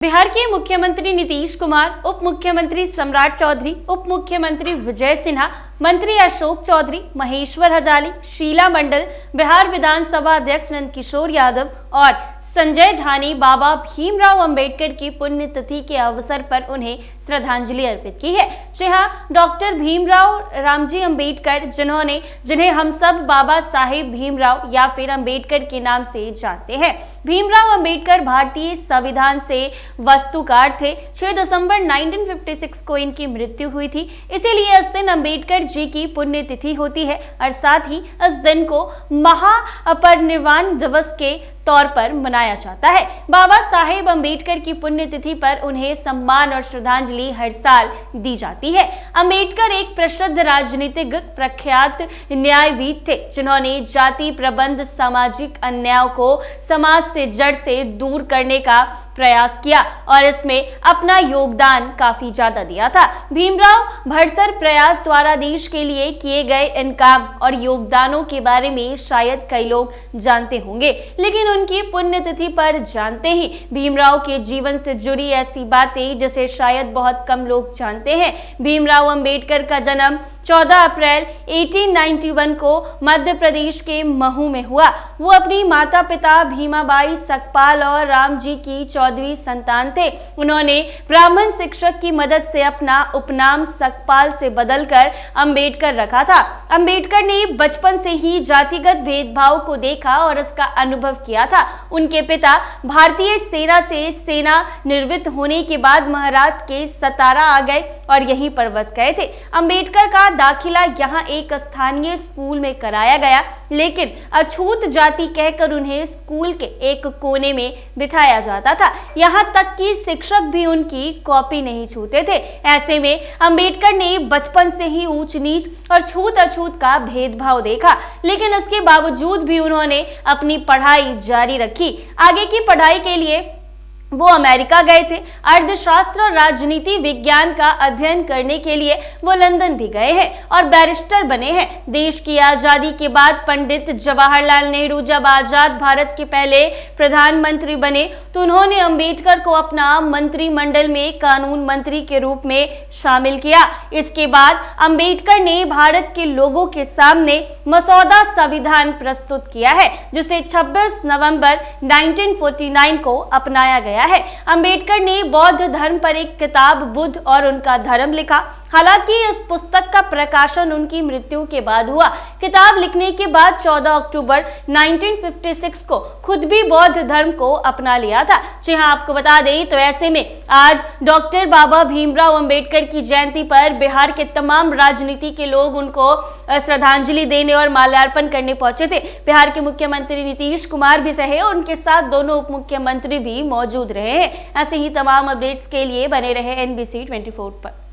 बिहार के मुख्यमंत्री नीतीश कुमार, उप मुख्यमंत्री सम्राट चौधरी, उप मुख्यमंत्री विजय सिन्हा, मंत्री अशोक चौधरी, महेश्वर हजारी, शीला मंडल, बिहार विधानसभा अध्यक्ष नंदकिशोर यादव और संजय झा ने बाबा भीमराव अंबेडकर की पुण्यतिथि के अवसर पर उन्हें श्रद्धांजलि अर्पित की है। जी हां, डॉक्टर भीमराव रामजी अंबेडकर, जिन्हें हम सब बाबा साहेब भीमराव या फिर अंबेडकर के नाम से जानते हैं। भीमराव अंबेडकर भारतीय संविधान से वास्तुकार थे। 6 दिसंबर 1956 को इनकी मृत्यु हुई थी, इसीलिए इस दिन अंबेडकर जी की पुण्यतिथि होती है और साथ ही इस दिन को महापरिनिर्वाण दिवस के तौर पर मनाया जाता है। बाबा साहेब अंबेडकर की पुण्यतिथि पर उन्हें सम्मान और श्रद्धांजलि हर साल दी जाती है। अंबेडकर एक प्रसिद्ध राजनीतिज्ञ, प्रख्यात न्यायविद थे, जिन्होंने जाति प्रबंध, सामाजिक अन्याय को समाज से जड़ से दूर करने का प्रयास किया और इसमें अपना योगदान काफी ज्यादा दिया था। भीमराव भरसर प्रयास द्वारा देश के लिए किए गए इन काम और योगदानों के बारे में शायद कई लोग जानते होंगे, लेकिन उनकी पुण्यतिथि पर जानते ही भीमराव के जीवन से जुड़ी ऐसी बातें जिसे शायद बहुत कम लोग जानते हैं। भीमराव अंबेडकर का जन्म 14 अप्रैल 1891 को मध्य प्रदेश के महू में हुआ। वो अपनी माता पिता भीमाबाई सकपाल और रामजी की 14वीं संतान थे। उन्होंने ब्राह्मण शिक्षक की मदद से अपना उपनाम सकपाल से बदलकर अंबेडकर रखा था। अंबेडकर ने बचपन से ही जातिगत भेदभाव को देखा और इसका अनुभव किया था। उनके पिता भारतीय सेना से सेना निवृत्त होने के बाद महाराष्ट्र के सतारा आ गए और यहीं पर बस गए थे। अंबेडकर का दाखिला यहाँ एक स्थानीय स्कूल में कराया गया, लेकिन अछूत जाति कहकर उन्हें स्कूल के एक कोने में बिठाया जाता था। यहाँ तक कि शिक्षक भी उनकी कॉपी नहीं छूते थे। ऐसे में अंबेडकर ने बचपन से ही ऊंच नीच और छूत अछूत का भेदभाव देखा, लेकिन इसके बावजूद भी उन्होंने अपनी पढ़ाई जारी रखी। आगे की पढ़ाई के लिए वो अमेरिका गए थे। अर्थशास्त्र और राजनीति विज्ञान का अध्ययन करने के लिए वो लंदन भी गए हैं और बैरिस्टर बने हैं। देश की आजादी के बाद पंडित जवाहरलाल नेहरू जब आजाद भारत के पहले प्रधानमंत्री बने तो उन्होंने अंबेडकर को अपना मंत्रिमंडल में कानून मंत्री के रूप में शामिल किया। इसके बाद अंबेडकर ने भारत के लोगों के सामने मसौदा संविधान प्रस्तुत किया है, जिसे 26 नवंबर 1949 को अपनाया गया है। अंबेडकर ने बौद्ध धर्म पर एक किताब बुद्ध और उनका धर्म लिखा। हालांकि इस पुस्तक का प्रकाशन उनकी मृत्यु के बाद हुआ। किताब लिखने के बाद 14 अक्टूबर 1956 को खुद भी बौद्ध धर्म को अपना लिया था। जी हाँ, आपको बता दें तो ऐसे में आज डॉक्टर बाबा भीमराव अंबेडकर की जयंती पर बिहार के तमाम राजनीति के लोग उनको श्रद्धांजलि देने और माल्यार्पण करने पहुंचे थे। बिहार के मुख्यमंत्री नीतीश कुमार भी रहे और उनके साथ दोनों उप मुख्यमंत्री भी मौजूद रहे हैं। ऐसे ही तमाम अपडेट्स के लिए बने रहे NBC 24 पर।